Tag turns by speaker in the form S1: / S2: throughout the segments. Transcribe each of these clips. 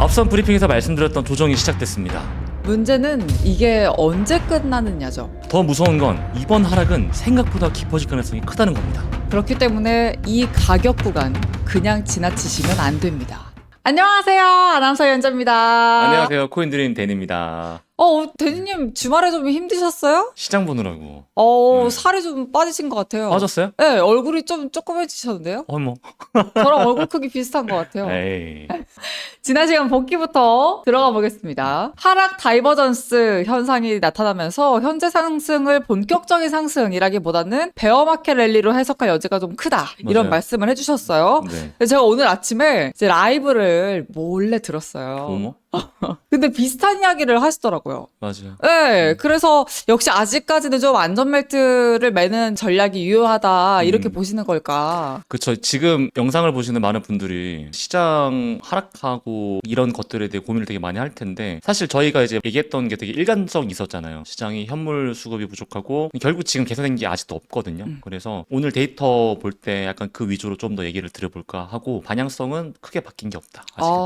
S1: 앞선 브리핑에서 말씀드렸던 조정이 시작됐습니다.
S2: 문제는 이게 언제 끝나느냐죠.
S1: 더 무서운 건 이번 하락은 생각보다 깊어질 가능성이 크다는 겁니다.
S2: 그렇기 때문에 이 가격 구간 그냥 지나치시면 안 됩니다. 안녕하세요. 아나운서 연자입니다.
S1: 안녕하세요. 코인드림 댄입니다.
S2: 대니님 주말에 좀 힘드셨어요?
S1: 시장 보느라고. 네.
S2: 살이 좀 빠지신 것 같아요.
S1: 빠졌어요?
S2: 네, 얼굴이 좀 조그매지셨는데요?
S1: 뭐.
S2: 저랑 얼굴 크기 비슷한 것 같아요.
S1: 에이.
S2: 지난 시간 복귀부터 들어가 보겠습니다. 하락 다이버전스 현상이 나타나면서 현재 상승을 본격적인 상승이라기보다는 베어마켓 랠리로 해석할 여지가 좀 크다. 이런
S1: 맞아요.
S2: 말씀을 해주셨어요.
S1: 네.
S2: 제가 오늘 아침에 제 라이브를 몰래 들었어요.
S1: 어머?
S2: 근데 비슷한 이야기를 하시더라고요.
S1: 맞아요.
S2: 네, 그래서 역시 아직까지는 좀 안전벨트를 매는 전략이 유효하다 이렇게 보시는 걸까?
S1: 그쵸. 지금 영상을 보시는 많은 분들이 시장 하락하고 이런 것들에 대해 고민을 되게 많이 할 텐데 사실 저희가 이제 얘기했던 게 되게 일관성이 있었잖아요. 시장이 현물 수급이 부족하고 결국 지금 개선된 게 아직도 없거든요. 그래서 오늘 데이터 볼 때 약간 그 위주로 좀 더 얘기를 드려볼까 하고 방향성은 크게 바뀐 게 없다. 아직은.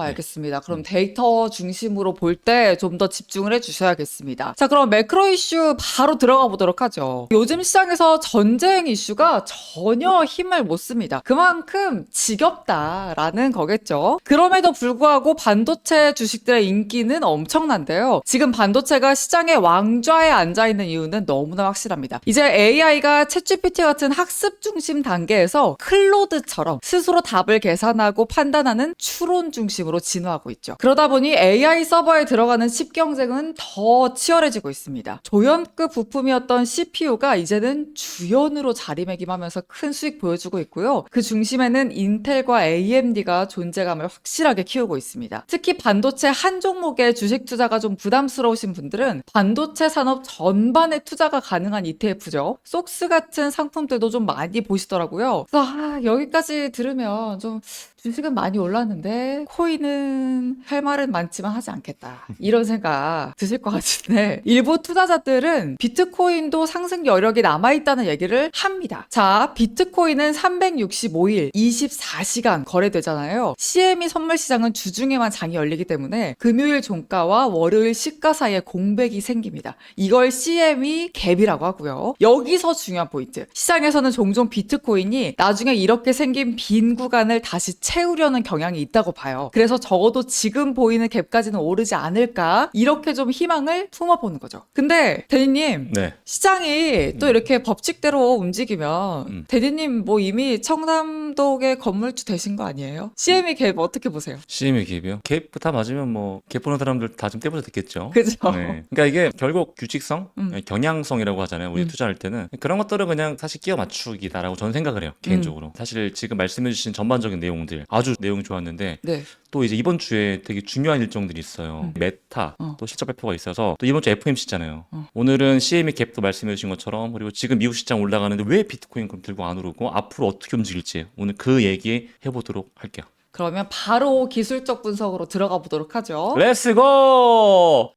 S2: 알겠습니다. 그럼 데이터 중심으로 볼 때 좀 더 집중을 해주셔야겠습니다. 자, 그럼 매크로 이슈 바로 들어가 보도록 하죠. 요즘 시장에서 전쟁 이슈가 전혀 힘을 못 씁니다. 그만큼 지겹다라는 거겠죠. 그럼에도 불구하고 반도체 주식들의 인기는 엄청난데요. 지금 반도체가 시장의 왕좌에 앉아있는 이유는 너무나 확실합니다. 이제 AI가 챗GPT 같은 학습 중심 단계에서 클로드처럼 스스로 답을 계산하고 판단하는 추론 중심으로 진화하고 있죠. 그러다 보니 AI 서버에 들어가는 칩 경쟁은 더 치열해지고 있습니다. 조연급 부품이었던 CPU가 이제는 주연으로 자리매김하면서 큰 수익 보여주고 있고요. 그 중심에는 인텔과 AMD가 존재감을 확실하게 키우고 있습니다. 특히 반도체 한 종목에 주식 투자가 좀 부담스러우신 분들은 반도체 산업 전반에 투자가 가능한 ETF죠. 속스 같은 상품들도 좀 많이 보시더라고요. 그래서 여기까지 들으면 좀 주식은 많이 올랐는데 코인은 할 말은 많지만 하지 않겠다. 이런 생각 드실 것 같은데 일부 투자자들은 비트코인도 상승 여력이 남아있다는 얘기를 합니다. 자, 비트코인은 365일 24시간 거래되잖아요. CME 선물 시장은 주중에만 장이 열리기 때문에 금요일 종가와 월요일 시가 사이에 공백이 생깁니다. 이걸 CME 갭이라고 하고요. 여기서 중요한 포인트. 시장에서는 종종 비트코인이 나중에 이렇게 생긴 빈 구간을 다시 채우려는 경향이 있다고 봐요. 그래서 적어도 지금 보이는 갭까지는 오르지 않을까 이렇게 좀 희망을 품어보는 거죠. 근데 대리님
S1: 네.
S2: 시장이 또 이렇게 법칙대로 움직이면 대리님 뭐 이미 청담동의 건물주 되신 거 아니에요? CME 갭 어떻게 보세요?
S1: CME 갭이요? 갭 다 맞으면 뭐 갭 보는 사람들 다 좀 떼부자 됐겠죠.
S2: 그죠?
S1: 네. 그러니까 이게 결국 규칙성, 경향성이라고 하잖아요. 우리 투자할 때는 그런 것들은 그냥 사실 끼워 맞추기다라고 저는 생각을 해요. 개인적으로. 사실 지금 말씀해주신 전반적인 내용들 아주 내용이 좋았는데
S2: 네.
S1: 또 이제 이번 주에 되게 중요한 일정들이 있어요. 메타 또 실적 발표가 있어서 또 이번 주 FOMC잖아요. 오늘은 CME 갭도 말씀해주신 것처럼 그리고 지금 미국 시장 올라가는데 왜 비트코인 그럼 들고 안 오르고 앞으로 어떻게 움직일지 오늘 그 얘기 해보도록 할게요.
S2: 그러면 바로 기술적 분석으로 들어가 보도록 하죠.
S1: 렛츠고!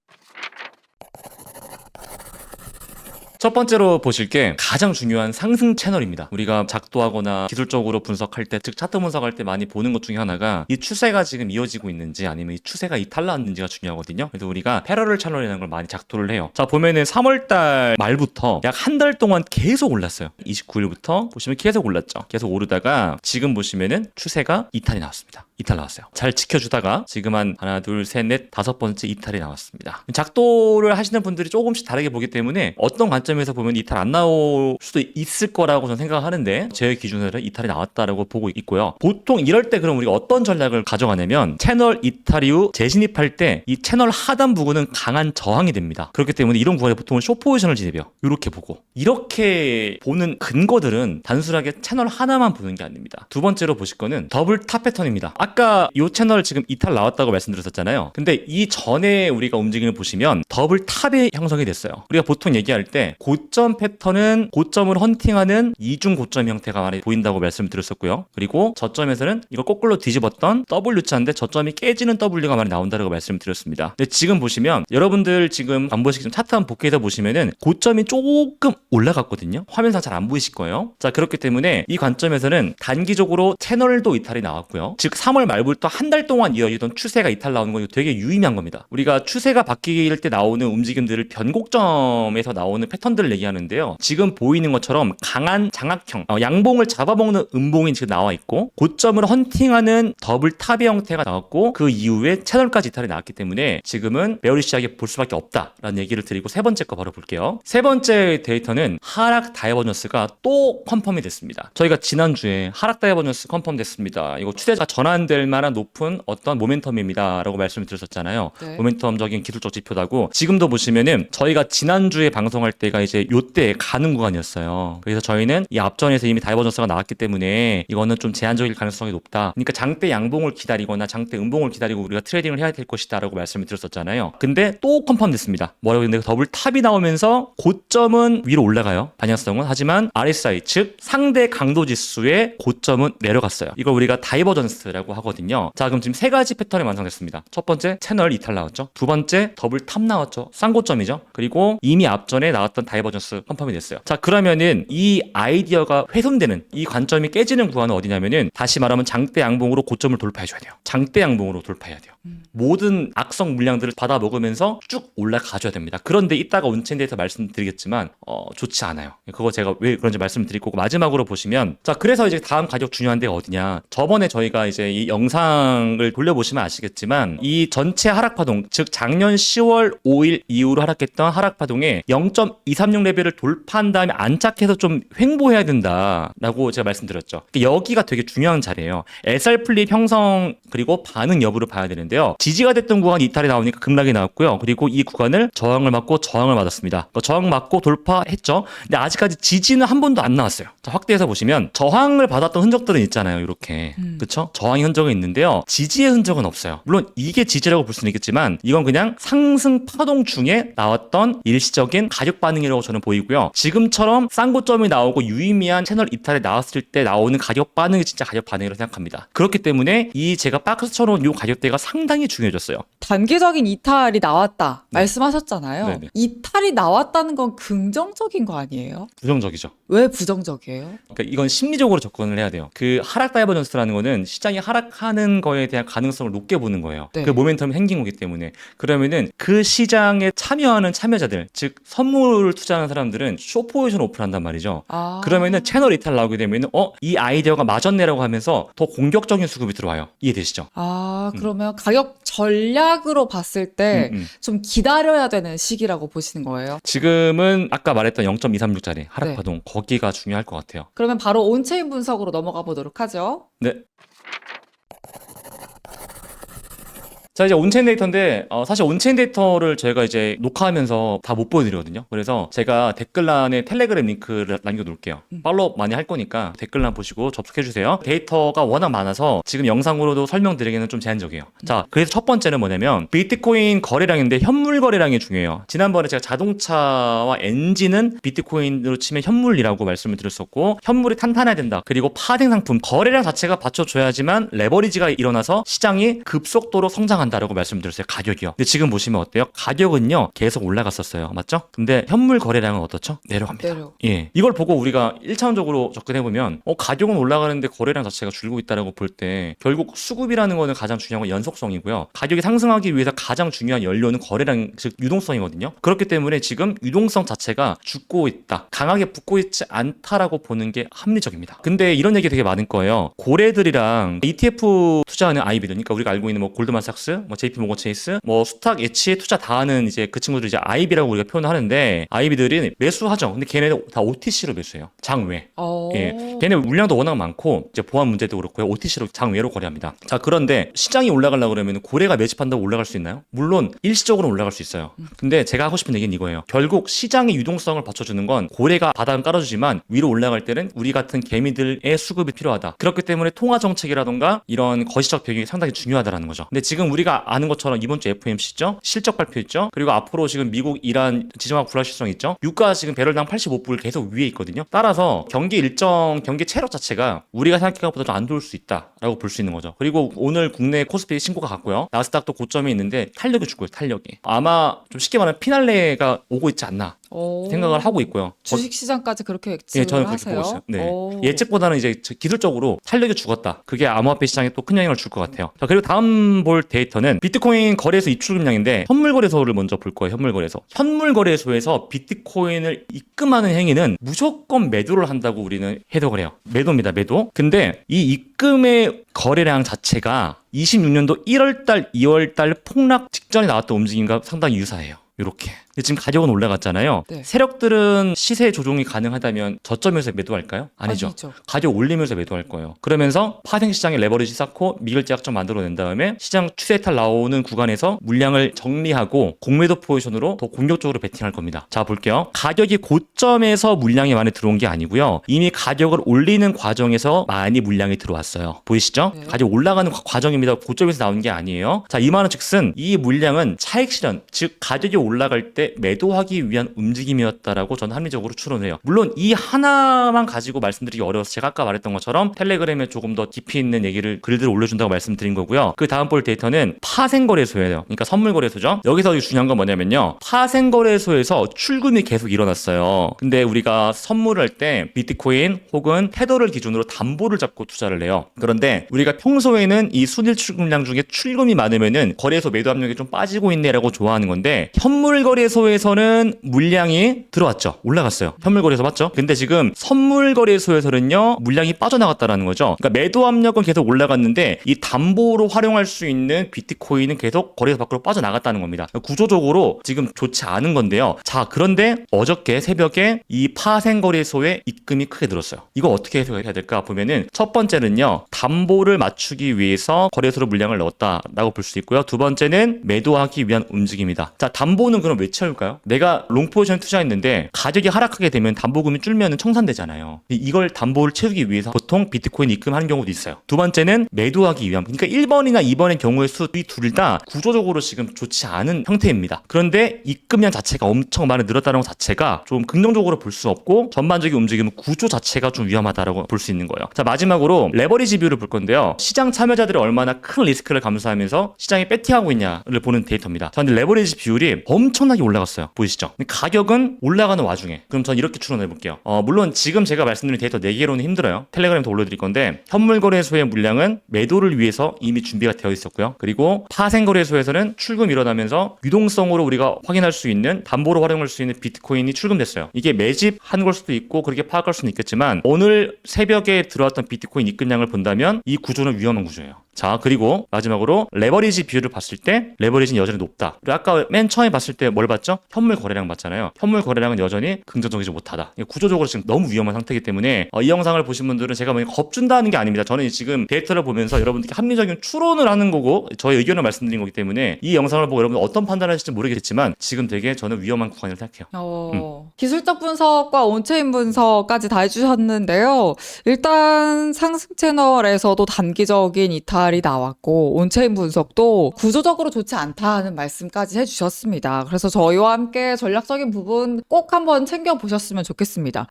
S1: 첫 번째로 보실 게 가장 중요한 상승 채널입니다. 우리가 작도하거나 기술적으로 분석할 때, 즉 차트 분석할 때 많이 보는 것 중에 하나가 이 추세가 지금 이어지고 있는지 아니면 이 추세가 이탈 나왔는지가 중요하거든요. 그래서 우리가 패러럴 채널이라는 걸 많이 작도를 해요. 자, 보면은 3월달 말부터 약 한 달 동안 계속 올랐어요. 29일부터 보시면 계속 올랐죠. 계속 오르다가 지금 보시면은 추세가 이탈이 나왔습니다. 이탈 나왔어요. 잘 지켜주다가 지금 한 하나, 둘, 셋, 넷, 다섯 번째 이탈이 나왔습니다. 작도를 하시는 분들이 조금씩 다르게 보기 때문에 어떤 관점에서 보면 이탈 안 나올 수도 있을 거라고 저는 생각하는데 제 기준으로 이탈이 나왔다라고 보고 있고요. 보통 이럴 때 그럼 우리가 어떤 전략을 가져가냐면 채널 이탈 이후 재진입할 때 이 채널 하단 부분은 강한 저항이 됩니다. 그렇기 때문에 이런 구간에 보통은 숏 포지션을 진입해요. 이렇게 보고 이렇게 보는 근거들은 단순하게 채널 하나만 보는 게 아닙니다. 두 번째로 보실 거는 더블 탑 패턴입니다. 아까 이 채널 지금 이탈 나왔다고 말씀드렸었잖아요. 근데 이 전에 우리가 움직임을 보시면 더블 탑이 형성이 됐어요. 우리가 보통 얘기할 때 고점 패턴은 고점을 헌팅하는 이중 고점 형태가 많이 보인다고 말씀드렸었고요. 그리고 저점에서는 이걸 거꾸로 뒤집었던 W자인데 저점이 깨지는 W가 많이 나온다고 말씀드렸습니다. 근데 지금 보시면 여러분들 지금 안 보시겠지만 차트 한번 복귀해서 보시면은 고점이 조금 올라갔거든요. 화면상 잘 안 보이실 거예요. 자, 그렇기 때문에 이 관점에서는 단기적으로 채널도 이탈이 나왔고요. 즉 3월 말부터 한 달 동안 이어지던 추세가 이탈 나오는 건 되게 유의미한 겁니다. 우리가 추세가 바뀔 때 나오는 움직임들을 변곡점에서 나오는 패턴들을 얘기하는데요. 지금 보이는 것처럼 강한 장악형, 양봉을 잡아먹는 음봉이 지금 나와 있고 고점을 헌팅하는 더블 탑의 형태가 나왔고 그 이후에 채널까지 이탈이 나왔기 때문에 지금은 베어리시하게 볼 수밖에 없다라는 얘기를 드리고 세 번째 거 바로 볼게요. 세 번째 데이터는 하락 다이버전스가 또 컨펌이 됐습니다. 저희가 지난주에 하락 다이버전스 컨펌 됐습니다. 이거 추세가 전환될 만한 높은 어떤 모멘텀입니다 라고 말씀을 드렸었잖아요.
S2: 네.
S1: 모멘텀적인 기술적 지표다고. 지금도 보시면은 저희가 지난주에 방송할 때가 이제 요때 가는 구간이었어요. 그래서 저희는 이 앞전에서 이미 다이버전스가 나왔기 때문에 이거는 좀 제한적일 가능성이 높다. 그러니까 장대 양봉을 기다리거나 장대 음봉을 기다리고 우리가 트레이딩을 해야 될 것이다 라고 말씀을 드렸었잖아요. 근데 또 컨펌 됐습니다. 뭐라고 했는데 더블 탑이 나오면서 고점은 위로 올라가요. 방향성은. 하지만 RSI 즉 상대 강도 지수의 고점은 내려갔어요. 이걸 우리가 다이버전스라고 하거든요. 자, 그럼 지금 세 가지 패턴이 완성됐습니다. 첫 번째 채널 이탈 나왔죠. 두 번째 더블 탑 나왔죠. 쌍고점이죠. 그리고 이미 앞전에 나왔던 다이버전스 컨펌이 됐어요. 자, 그러면은 이 아이디어가 훼손되는 이 관점이 깨지는 구간은 어디냐면은 다시 말하면 장대 양봉으로 고점을 돌파해줘야 돼요. 장대 양봉으로 돌파해야 돼요. 모든 악성 물량들을 받아 먹으면서 쭉 올라가줘야 됩니다. 그런데 이따가 온체인 데이터 말씀드리겠지만 좋지 않아요. 그거 제가 왜 그런지 말씀드릴 거고 마지막으로 보시면 자, 그래서 이제 다음 가격 중요한 데가 어디냐. 저번에 저희가 이제 이 영상을 돌려보시면 아시겠지만 이 전체 하락파동 즉 작년 10월 5일 이후로 하락했던 하락파동에 0.236 레벨을 돌파한 다음에 안착해서 좀 횡보해야 된다라고 제가 말씀드렸죠. 여기가 되게 중요한 자리예요. SR 플립 형성 그리고 반응 여부를 봐야 되는데요. 지지가 됐던 구간 이탈이 나오니까 급락이 나왔고요. 그리고 이 구간을 저항을 맞고 저항을 맞았습니다. 저항 맞고 돌파했죠. 근데 아직까지 지지는 한 번도 안 나왔어요. 자, 확대해서 보시면 저항을 받았던 흔적들은 있잖아요. 이렇게. 그렇죠? 저항의 흔적은 있는데요. 지지의 흔적은 없어요. 물론 이게 지지라고 볼 수는 있겠지만 이건 그냥 상승 파동 중에 나왔던 일시적인 가격 반응이라고 저는 보이고요. 지금처럼 쌍고점이 나오고 유의미한 채널 이탈이 나왔을 때 나오는 가격 반응이 진짜 가격 반응이라고 생각합니다. 그렇기 때문에 이 제가 박스 쳐놓은 이 가격대가 상당히 중요해졌어요.
S2: 단기적인 이탈이 나왔다 말씀하셨잖아요.
S1: 네네.
S2: 이탈이 나왔다는 건 긍정적인 거 아니에요?
S1: 부정적이죠.
S2: 왜 부정적이에요?
S1: 그러니까 이건 심리적으로 접근을 해야 돼요. 그 하락 다이버전스라는 거는 시장이 하락하는 거에 대한 가능성을 높게 보는 거예요.
S2: 네.
S1: 그 모멘텀이 생긴 거기 때문에. 그러면은 그 시장에 참여하는 참여자들, 즉 선물을 투자하는 사람들은 숏포지션 오픈한단 말이죠. 그러면은 채널 이탈 나오게 되면은 이 아이디어가 맞았네라고 하면서 더 공격적인 수급이 들어와요. 이해되시죠?
S2: 그러면 가격 전략으로 봤을 때 좀 기다려야 되는 시기라고 보시는 거예요?
S1: 지금은 아까 말했던 0.236짜리 하락
S2: 네.
S1: 파동 거기가 중요할 것 같아요.
S2: 그러면 바로 온체인 분석으로 넘어가 보도록 하죠.
S1: 네. 자, 이제 온체인 데이터인데 사실 온체인 데이터를 저희가 이제 녹화하면서 다 못 보여드리거든요. 그래서 제가 댓글란에 텔레그램 링크를 남겨놓을게요. 팔로우 많이 할 거니까 댓글란 보시고 접속해주세요. 데이터가 워낙 많아서 지금 영상으로도 설명드리기는 좀 제한적이에요. 자, 그래서 첫 번째는 뭐냐면 비트코인 거래량인데 현물 거래량이 중요해요. 지난번에 제가 자동차와 엔진은 비트코인으로 치면 현물이라고 말씀을 드렸었고 현물이 탄탄해야 된다. 그리고 파생 상품 거래량 자체가 받쳐줘야지만 레버리지가 일어나서 시장이 급속도로 성장한다. 라고 말씀드렸어요. 가격이요. 근데 지금 보시면 어때요? 가격은요 계속 올라갔었어요. 맞죠? 근데 현물 거래량은 어떻죠? 내려갑니다. 예, 이걸 보고 우리가 1차원적으로 접근해보면 가격은 올라가는데 거래량 자체가 줄고 있다라고 볼 때 결국 수급이라는 거는 가장 중요한 건 연속성이고요. 가격이 상승하기 위해서 가장 중요한 연료는 거래량 즉 유동성이거든요. 그렇기 때문에 지금 유동성 자체가 죽고 있다. 강하게 붙고 있지 않다라고 보는 게 합리적입니다. 근데 이런 얘기 되게 많은 거예요. 고래들이랑 ETF 투자하는 아이비들, 그러니까 우리가 알고 있는 뭐 골드만삭스, 뭐 JP 모건 체이스, 뭐 수탁 예치에 투자 다 하는 이제 그 친구들 이제 아이비라고 우리가 표현을 하는데 아이비들이 매수하죠. 근데 걔네는 다 OTC로 매수해요. 장외. 예. 걔네 물량도 워낙 많고 이제 보안 문제도 그렇고요. OTC로 장외로 거래합니다. 자, 그런데 시장이 올라가려고 그러면 고래가 매집한다고 올라갈 수 있나요? 물론 일시적으로 올라갈 수 있어요. 근데 제가 하고 싶은 얘기는 이거예요. 결국 시장의 유동성을 받쳐주는 건 고래가 바닥은 깔아주지만 위로 올라갈 때는 우리 같은 개미들의 수급이 필요하다. 그렇기 때문에 통화 정책이라던가 이런 거시적 배경이 상당히 중요하다라는 거죠. 근데 지금 우리 우리가 아는 것처럼 이번 주 FOMC죠. 실적 발표했죠. 그리고 앞으로 지금 미국, 이란 지정학 불확실성 있죠. 유가 지금 배럴당 85불 계속 위에 있거든요. 따라서 경기 체력 자체가 우리가 생각한 것보다 좀 안 좋을 수 있다라고 볼 수 있는 거죠. 그리고 오늘 국내 코스피 신고가 같고요. 나스닥도 고점이 있는데 탄력이 죽고요. 탄력이. 아마 좀 쉽게 말하면 피날레가 오고 있지 않나 생각을 하고 있고요.
S2: 주식시장까지 그렇게
S1: 예,
S2: 예측을
S1: 저는 그렇게
S2: 하세요?
S1: 보고 있어요. 네.
S2: 오.
S1: 예측보다는 이제 기술적으로 탄력이 죽었다. 그게 암호화폐 시장에 또 큰 영향을 줄 것 같아요. 자, 그리고 다음 볼 데이터는 비트코인 거래소 입출금량인데 현물 거래소를 먼저 볼 거예요. 현물 거래소. 현물 거래소에서 비트코인을 입금하는 행위는 무조건 매도를 한다고 우리는 해석을 해요. 매도입니다. 매도. 근데 이 입금의 거래량 자체가 26년도 1월달, 2월달 폭락 직전에 나왔던 움직임과 상당히 유사해요. 이렇게. 근데 지금 가격은 올라갔잖아요.
S2: 네.
S1: 세력들은 시세 조종이 가능하다면 저점에서 매도할까요? 아니죠. 가격 올리면서 매도할 거예요. 그러면서 파생 시장에 레버리지 쌓고 미결제약점 만들어낸 다음에 시장 추세탈 나오는 구간에서 물량을 정리하고 공매도 포지션으로 더 공격적으로 베팅할 겁니다. 자, 볼게요. 가격이 고점에서 물량이 많이 들어온 게 아니고요. 이미 가격을 올리는 과정에서 많이 물량이 들어왔어요. 보이시죠?
S2: 네.
S1: 가격 올라가는 과정입니다. 고점에서 나온 게 아니에요. 자, 이 말은 즉슨 이 물량은 차익 실현, 즉 가격이 올라갈 때 매도하기 위한 움직임이었다라고 저는 합리적으로 추론해요. 물론 이 하나만 가지고 말씀드리기 어려워서 제가 아까 말했던 것처럼 텔레그램에 조금 더 깊이 있는 얘기를 글들을 올려준다고 말씀드린 거고요. 그 다음 볼 데이터는 파생거래소예요. 그러니까 선물거래소죠. 여기서 중요한 건 뭐냐면요. 파생거래소에서 출금이 계속 일어났어요. 근데 우리가 선물을 할 때 비트코인 혹은 테더를 기준으로 담보를 잡고 투자를 해요. 그런데 우리가 평소에는 이 순일 출금량 중에 출금이 많으면은 거래소 매도 압력이 좀 빠지고 있네라고 좋아하는 건데 현물 거래소에서는 물량이 들어왔죠. 올라갔어요. 현물 거래소 맞죠? 근데 지금 선물 거래소에서는요 물량이 빠져나갔다라는 거죠. 그러니까 매도 압력은 계속 올라갔는데 이 담보로 활용할 수 있는 비트코인은 계속 거래소 밖으로 빠져나갔다는 겁니다. 구조적으로 지금 좋지 않은 건데요. 자, 그런데 어저께 새벽에 이 파생 거래소에 입금이 크게 늘었어요. 이거 어떻게 해석해야 될까 보면은 첫 번째는요 담보를 맞추기 위해서 거래소로 물량을 넣었다라고 볼 수 있고요. 두 번째는 매도하기 위한 움직임이다. 자, 담보는 그럼 왜 채울까요? 내가 롱 포지션 투자했는데 가격이 하락하게 되면 담보금이 줄면 청산되잖아요. 이걸 담보를 채우기 위해서 보통 비트코인 입금하는 경우도 있어요. 두 번째는 매도하기 위함. 그러니까 1번이나 2번의 경우의 수 이 둘 다 구조적으로 지금 좋지 않은 형태입니다. 그런데 입금량 자체가 엄청 많이 늘었다는 것 자체가 좀 긍정적으로 볼 수 없고 전반적인 움직임은 구조 자체가 좀 위험하다라고 볼 수 있는 거예요. 자, 마지막으로 레버리지 뷰를 볼 건데요. 시장 참여자들이 얼마나 큰 리스크를 감수하면서 시장에 배팅하고 있냐를 보는 데이터입니다. 자, 근데 레버리지 비율이 엄청나게 올라갔어요. 보이시죠? 근데 가격은 올라가는 와중에 그럼 전 이렇게 추론해 볼게요. 물론 지금 제가 말씀드린 데이터 4개로는 힘들어요. 텔레그램도 올려드릴 건데 현물 거래소의 물량은 매도를 위해서 이미 준비가 되어 있었고요. 그리고 파생 거래소에서는 출금 일어나면서 유동성으로 우리가 확인할 수 있는 담보로 활용할 수 있는 비트코인이 출금됐어요. 이게 매집한 걸 수도 있고 그렇게 파악할 수는 있겠지만 오늘 새벽에 들어왔던 비트코인 입금량을 본다면 이 구조는 위험한 구조예요. 자, 그리고 마지막으로 레버리지 비율을 봤을 때 레버리지는 여전히 높다. 그리고 아까 맨 처음에 봤을 때 뭘 봤죠? 현물 거래량 봤잖아요. 현물 거래량은 여전히 긍정적이지 못하다. 구조적으로 지금 너무 위험한 상태이기 때문에 이 영상을 보신 분들은 제가 뭐 겁준다는 게 아닙니다. 저는 지금 데이터를 보면서 여러분들께 합리적인 추론을 하는 거고 저의 의견을 말씀드린 거기 때문에 이 영상을 보고 여러분 어떤 판단을 하실지 모르겠지만 지금 되게 저는 위험한 구간이라고 생각해요.
S2: 기술적 분석과 온체인 분석까지 다 해주셨는데요. 일단 상승 채널에서도 단기적인 이탈이 나왔고 온체인 분석도 구조적으로 좋지 않다는 말씀까지 해주셨습니다. 그래서 저희와 함께 전략적인 부분 꼭 한번 챙겨보셨으면 좋겠습니다.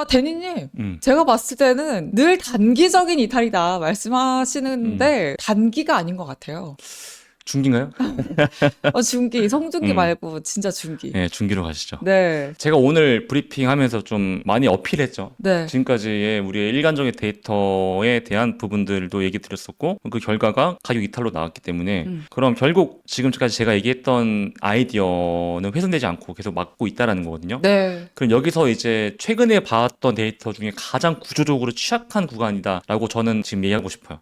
S2: 데니님, 제가 봤을 때는 늘 단기적인 이탈이다 말씀하시는데 단기가 아닌 것 같아요.
S1: 중기인가요?
S2: 중기, 성중기 말고 진짜 중기.
S1: 네, 중기로 가시죠.
S2: 네.
S1: 제가 오늘 브리핑 하면서 좀 많이 어필했죠.
S2: 네.
S1: 지금까지의 우리의 일관적인 데이터에 대한 부분들도 얘기 드렸었고 그 결과가 가격 이탈로 나왔기 때문에 그럼 결국 지금까지 제가 얘기했던 아이디어는 훼손되지 않고 계속 막고 있다라는 거거든요.
S2: 네.
S1: 그럼 여기서 이제 최근에 봤던 데이터 중에 가장 구조적으로 취약한 구간이다라고 저는 지금 얘기하고 싶어요.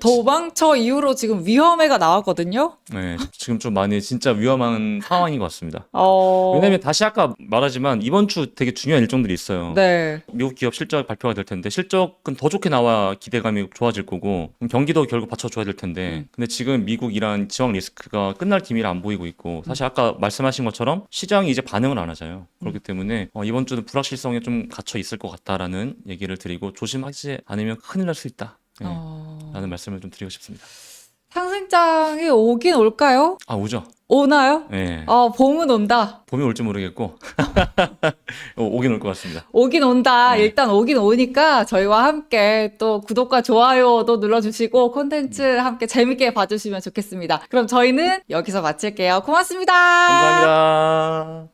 S2: 도망쳐 이후로 지금 위험해가 나왔거든요.
S1: 네, 지금 좀 많이 진짜 위험한 상황인 것 같습니다.
S2: 어,
S1: 왜냐면 다시 아까 말하지만 이번 주 되게 중요한 일정들이 있어요.
S2: 네.
S1: 미국 기업 실적 발표가 될 텐데 실적은 더 좋게 나와 기대감이 좋아질 거고 경기도 결국 받쳐줘야 될 텐데 근데 지금 미국 이란 지원 리스크가 끝날 기미를 안 보이고 있고 사실 아까 말씀하신 것처럼 시장이 이제 반응을 안 하잖아요. 그렇기 때문에 이번 주는 불확실성에 좀 갇혀 있을 것 같다라는 얘기를 드리고 조심하지 않으면 큰일 날 수 있다. 네. 라는 말씀을 좀 드리고 싶습니다.
S2: 상승장이 오긴 올까요?
S1: 아, 오죠.
S2: 오나요?
S1: 네.
S2: 봄은 온다.
S1: 봄이 올지 모르겠고 오긴 올 것 같습니다.
S2: 오긴 온다.
S1: 네.
S2: 일단 오긴 오니까 저희와 함께 또 구독과 좋아요도 눌러주시고 콘텐츠 함께 재밌게 봐주시면 좋겠습니다. 그럼 저희는 여기서 마칠게요. 고맙습니다.
S1: 감사합니다.